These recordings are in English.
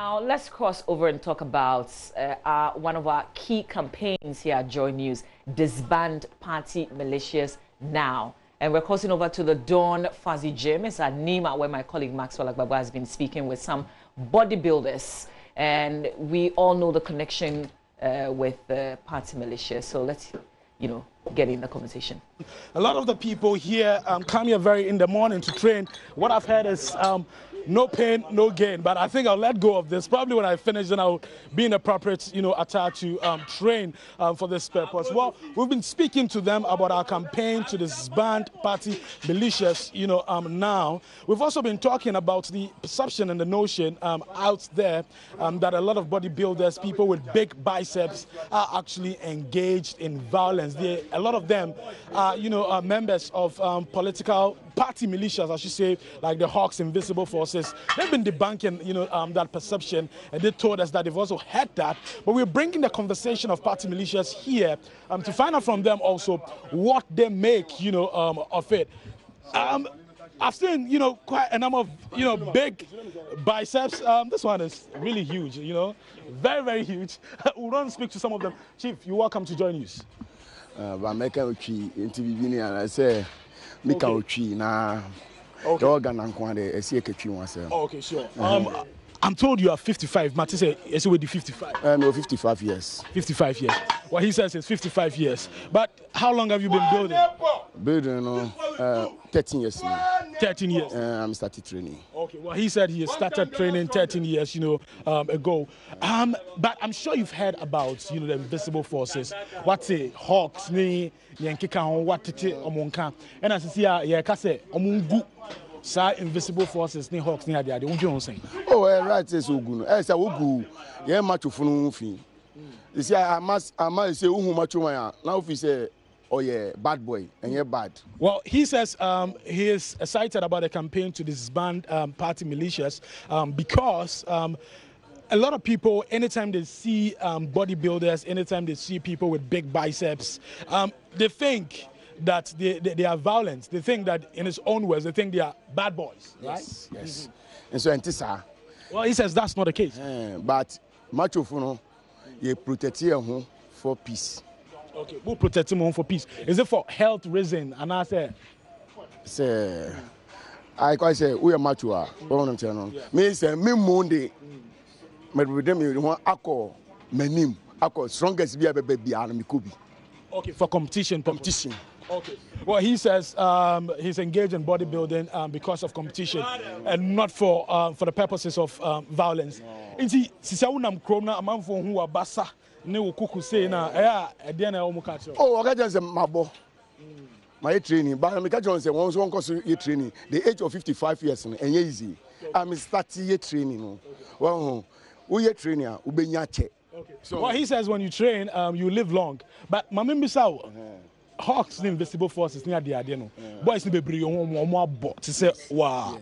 Now, let's cross over and talk about one of our key campaigns here at JoyNews, Disband Party Militias Now. And we're crossing over to the Dawn Fuzzy Gym. It's at Nima, where my colleague Maxwell Agbaba has been speaking with some bodybuilders. And we all know the connection with the party militias. So let's, get in the conversation. A lot of the people here come here very in the morning to train. What I've heard is no pain, no gain. But I think I'll let go of this. Probably when I finish, then I'll be in appropriate, attire to train for this purpose. Well, we've been speaking to them about our campaign to disband party militias, now. We've also been talking about the perception and the notion out there that a lot of bodybuilders, people with big biceps, are actually engaged in violence. A lot of them are, members of political party militias, I should say, like the Hawks Invisible Forces. They've been debunking, that perception, and they told us that they've also heard that. But we're bringing the conversation of party militias here to find out from them also what they make, of it. I've seen, quite a number of, big biceps. This one is really huge, very, very huge. We'll run and speak to some of them. Chief, you're welcome to JoyNews. I'm making a tree in TV, and I say, make a tree now. Okay, sure. I'm told you are 55. Matty said, yes, with the 55. No, 55 years. 55 years. What he says is 55 years. But how long have you been building? Building, 13 years now. 13 years. I'm started training. Okay, well, he said he started training 13 years, ago. But I'm sure you've heard about, the invisible forces. What's it? Hawks, ni yankika, what it omonka. And as I see, yeah, kase omungu. Invisible forces, ni Hawks, ni adi. What you saying? Oh, right, it's so good. I say, "Ugu, yeah, macho funu fi." You see, I must say, "Uhu macho maya." Now, if you say, "Oh yeah, bad boy," and you're bad. Well, he says he is excited about a campaign to disband party militias because a lot of people, anytime they see bodybuilders, anytime they see people with big biceps, they think that they are violent. They think that, in his own words, they think they are bad boys, right? Yes, yes. And so, Antissa. Well, he says that's not the case. But macho funo, you protect him for peace. Okay, who protect him for peace? Is it for health reason? And I say, I quite say we are macho. Me say me Monday. Me with them you want akko menim akko strongest be baby and me could be. Okay, for competition. Okay. Well, he says he's engaged in bodybuilding because of competition and not for the purposes of violence. Inti sisa unam krona amanfo hu abasa ne wokuku say na e na omu ka kire. Oh, oga just mabo. My training, but me ka John say one course your training. The age of 55 years and easy. I'm starting your training. Well, we training ubenya che. Okay. So well, he says when you train, you live long. But Mamimbisaw, Hawks, the invisible forces near the Adeno. Boys, be bring more bot to say, wow.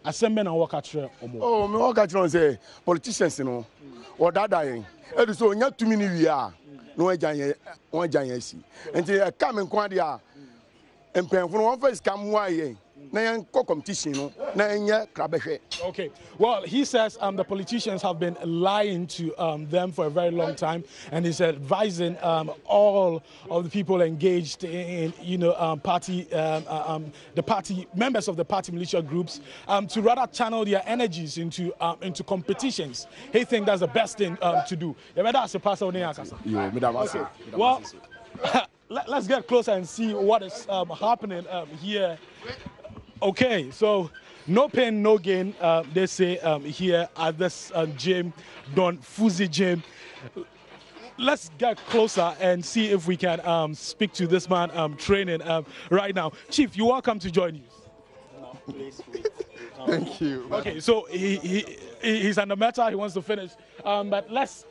Assembly and work at oh, me work at say politicians, or that dying. It is only 2 minutes we are. No, one giant see. And they come and quantia and pen for one first come why. Okay. Well, he says the politicians have been lying to them for a very long time, and he's advising all of the people engaged in, party, the party members of the party militia groups, to rather channel their energies into competitions. He thinks that's the best thing to do. Okay. Well, let's get closer and see what is happening here. Okay, so no pain, no gain, they say here at this gym, Dawn Fuzzy Gym. Let's get closer and see if we can speak to this man training right now. Chief, you're welcome to JoyNews. Thank you. Okay, so he's under matter, he wants to finish. But let's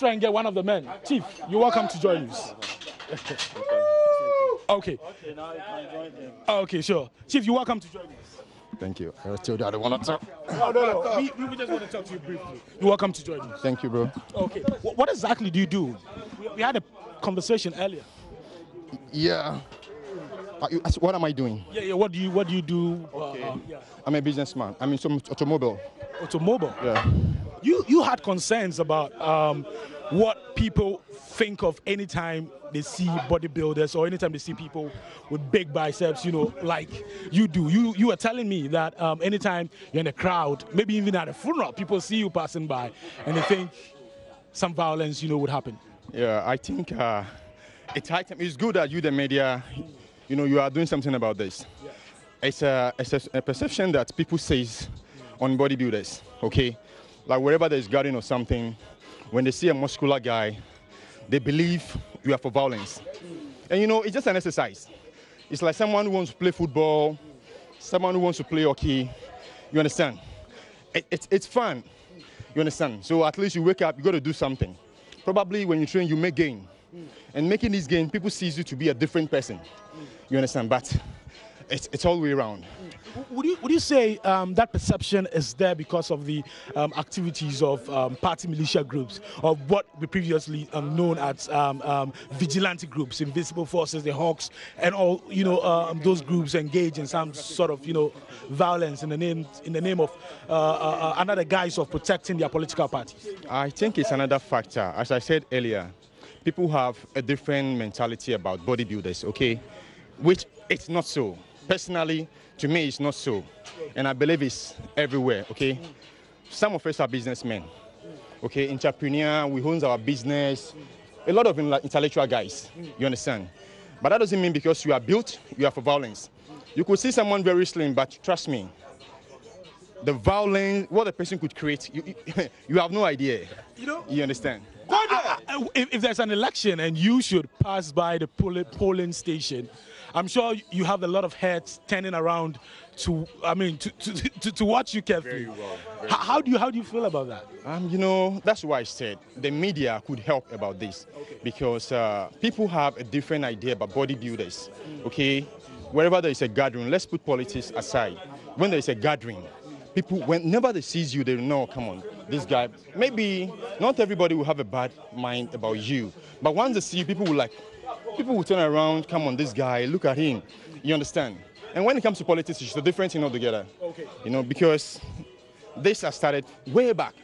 try and get one of the men. Chief, you're welcome to JoyNews. Okay. Okay, now I join them. Okay, sure. Chief, you're welcome to join us. Thank you. I still don't want to talk. No. We just want to talk to you briefly. You're welcome to join us. Thank you, bro. Okay. What exactly do you do? We had a conversation earlier. Yeah. What am I doing? Yeah. What do you do? Okay. I'm a businessman. I'm in some automobile. Automobile? Yeah. You had concerns about what people think of anytime they see bodybuilders or anytime they see people with big biceps, you know, like you do. You were telling me that anytime you're in a crowd, maybe even at a funeral, people see you passing by and they think some violence, you know, would happen. Yeah, I think it's good that you, the media, you know, you are doing something about this. It's a perception that people say on bodybuilders, okay? Like wherever there's garden or something, when they see a muscular guy, they believe you are for violence. And you know, it's just an exercise. It's like someone who wants to play football, someone who wants to play hockey, you understand? It's fun, you understand? So at least you wake up, you got to do something. Probably when you train, you make gain. And making this gain, people see you to be a different person, you understand? But it's all the way around. Would you say that perception is there because of the activities of party militia groups, of what we previously known as vigilante groups, invisible forces, the Hawks, and all, you know, those groups engage in some sort of, you know, violence in the name of another guise of protecting their political parties? I think it's another factor. As I said earlier, people have a different mentality about bodybuilders, okay, which it's not so. Personally, to me, it's not so. And I believe it's everywhere, okay? Some of us are businessmen, okay? Entrepreneur, we own our business. A lot of intellectual guys, you understand? But that doesn't mean because you are built, you are for violence. You could see someone very slim, but trust me, the violence, what a person could create, you have no idea. You know? You understand? If there's an election and you should pass by the polling station, I'm sure you have a lot of heads turning around to watch you carefully. Very well. How do you feel about that? You know, that's why I said the media could help about this, because people have a different idea about bodybuilders. Okay, wherever there is a gathering, let's put politics aside. When there is a gathering, people, whenever they see you, they know, come on, this guy. Maybe not everybody will have a bad mind about you, but once they see you, people will turn around, come on, this guy, look at him. You understand? And when it comes to politics, it's a different thing altogether. Okay. You know, because this has started way back.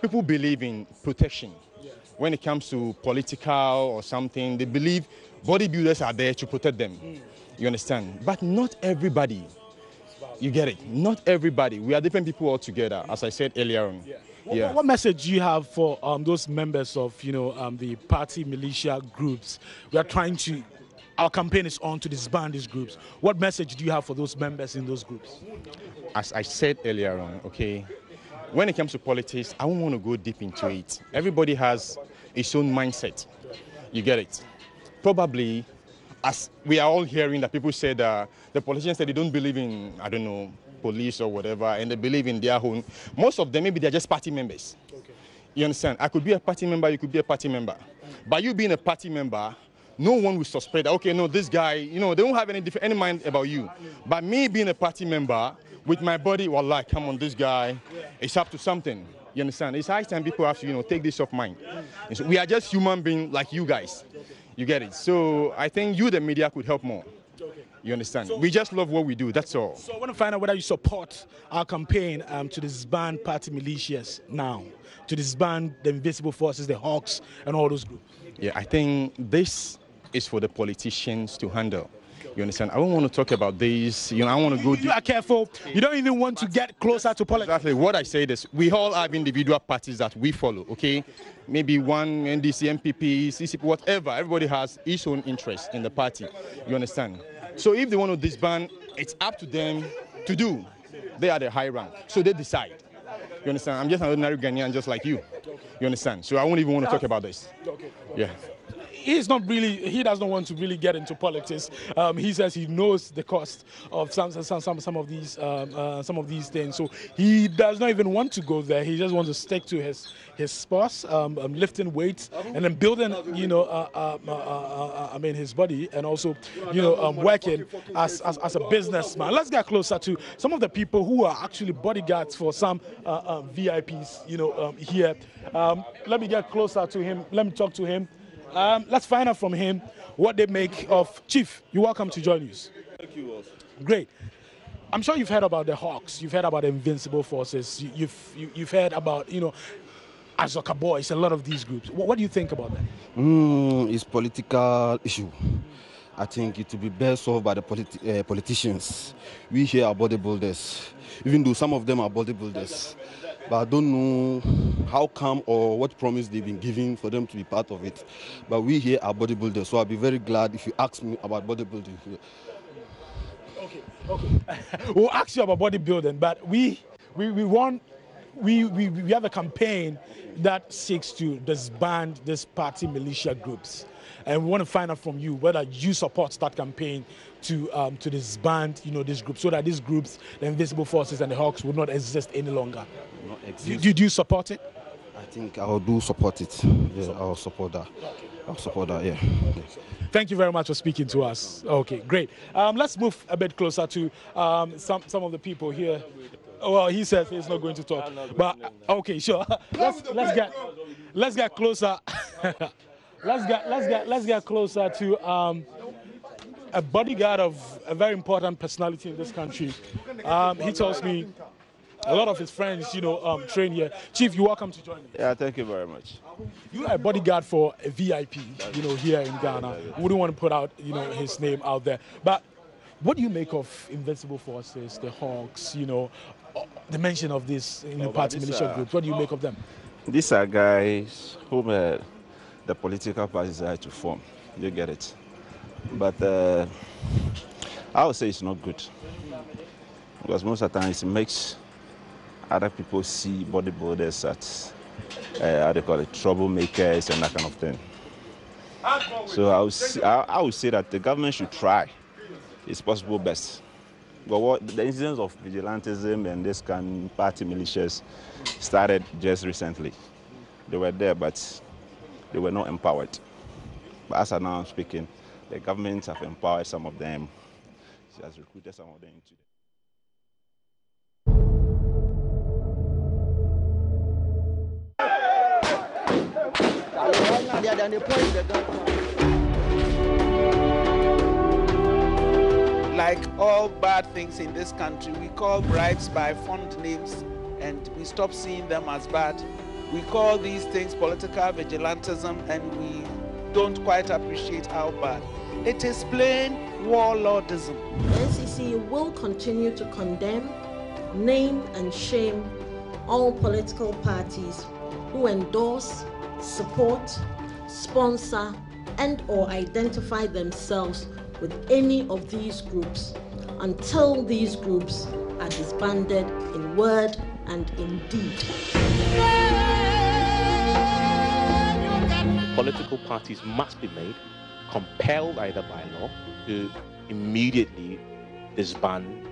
People believe in protection. Yeah. When it comes to political or something, they believe bodybuilders are there to protect them. You understand? But not everybody. You get it? Not everybody. We are different people altogether, as I said earlier on. Yeah. Yeah. What message do you have for those members of, you know, the party militia groups? We are trying to, our campaign is on to disband these groups. What message do you have for those members in those groups? As I said earlier on, okay, when it comes to politics, I don't want to go deep into it. Everybody has its own mindset. You get it? Probably, as we are all hearing that people said, the politicians said they don't believe in, I don't know, police or whatever, and they believe in their own. Most of them, maybe they're just party members. Okay. You understand? I could be a party member, you could be a party member. By you being a party member, no one will suspect that, okay, no, this guy, you know, they don't have any mind about you. But me being a party member, with my body, well, like, come on, this guy, it's up to something. You understand? It's high time people have to, you know, take this off mind. And so we are just human beings like you guys. You get it? So I think you, the media, could help more. You understand? So, we just love what we do, that's all. So I want to find out whether you support our campaign to disband party militias now, to disband the invisible forces, the Hawks, and all those groups. Yeah, I think this is for the politicians to handle. You understand? I don't want to talk about this. You know, I want to go. You are careful. You don't even want to get closer to politics. Exactly. What I say is, we all have individual parties that we follow. Okay, maybe one NDC, MPP, CCP, whatever. Everybody has his own interest in the party. You understand? So if they want to disband, it's up to them to do. They are the high rank, so they decide. You understand? I'm just an ordinary Ghanaian, just like you. You understand? So I won't even want to talk about this. Yeah. He doesn't want to really get into politics. He says he knows the cost of some of these things. So he does not even want to go there. He just wants to stick to his sports, lifting weights, and then building, you know, his body, and also, you know, working as a businessman. Let's get closer to some of the people who are actually bodyguards for some VIPs, you know, here. Let me get closer to him. Let me talk to him. Let's find out from him what they make of. Chief, you're welcome to JoyNews. Thank you also. Great. I'm sure you've heard about the Hawks. You've heard about the Invincible Forces. You've heard about, Azoka Boys, a lot of these groups. What do you think about that? It's political issue. I think it will be best solved by the politicians. We here are bodybuilders, even though some of them are bodybuilders. But I don't know how come or what promise they've been giving for them to be part of it. But we here are bodybuilders, so I'll be very glad if you ask me about bodybuilding here. Okay. We'll ask you about bodybuilding, but we have a campaign that seeks to disband this party militia groups, and we want to find out from you whether you support that campaign to disband these groups, so that these groups, the Invisible Forces and the Hawks, will not exist any longer. Do you support it? I think I do support it. Yeah, I'll support that. I'll support that. Yeah. Thank you very much for speaking to us. Okay, great. Let's move a bit closer to some of the people here. Well, he says he's not going to talk, but okay, sure. Let's get closer. let's get closer to a bodyguard of a very important personality in this country. He tells me a lot of his friends, train here. Chief, you're welcome to join me. Yeah, thank you very much. You are a bodyguard for a VIP, here in Ghana. We wouldn't want to put out, his name out there. But what do you make of Invincible Forces, the Hawks, the mention of this party militia groups? What do you make of them? These are guys whom the political parties decide to form. You get it. But I would say it's not good. Because most of the times it makes other people see bodybuilders as, how they call it, troublemakers and that kind of thing. So I would say that the government should try its possible best. But the incidents of vigilantism and this kind of party militias started just recently. They were there, but they were not empowered. But as I'm now speaking, the government have empowered some of them. She has recruited some of them into them. Like all bad things in this country, we call bribes by fond names and we stop seeing them as bad. We call these things political vigilantism and we don't quite appreciate how bad. It is plain warlordism. The NCC will continue to condemn, name and shame all political parties who endorse, support, sponsor and or identify themselves with any of these groups until these groups are disbanded in word and in deed. Political parties must be made, compelled either by law, to immediately disband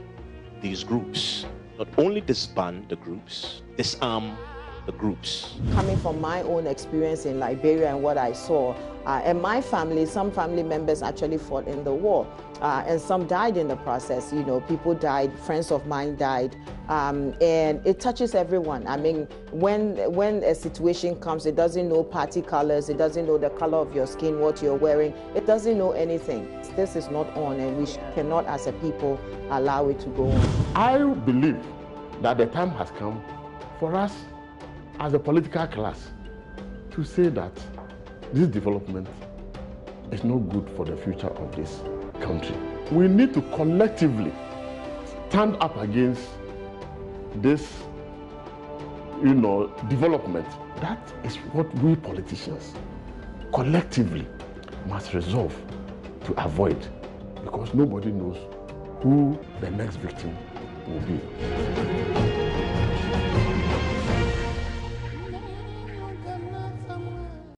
these groups. Not only disband the groups, disarm the groups. Coming from my own experience in Liberia and what I saw, and my family, some family members actually fought in the war, and some died in the process. People died, friends of mine died, and it touches everyone. I mean, when a situation comes, it doesn't know party colors, it doesn't know the color of your skin, what you're wearing, it doesn't know anything. This is not on, and we cannot, as a people, allow it to go on. I believe that the time has come for us as a political class to say that this development is not good for the future of this country. We need to collectively stand up against this, development. That is what we politicians collectively must resolve to avoid, because nobody knows who the next victim will be.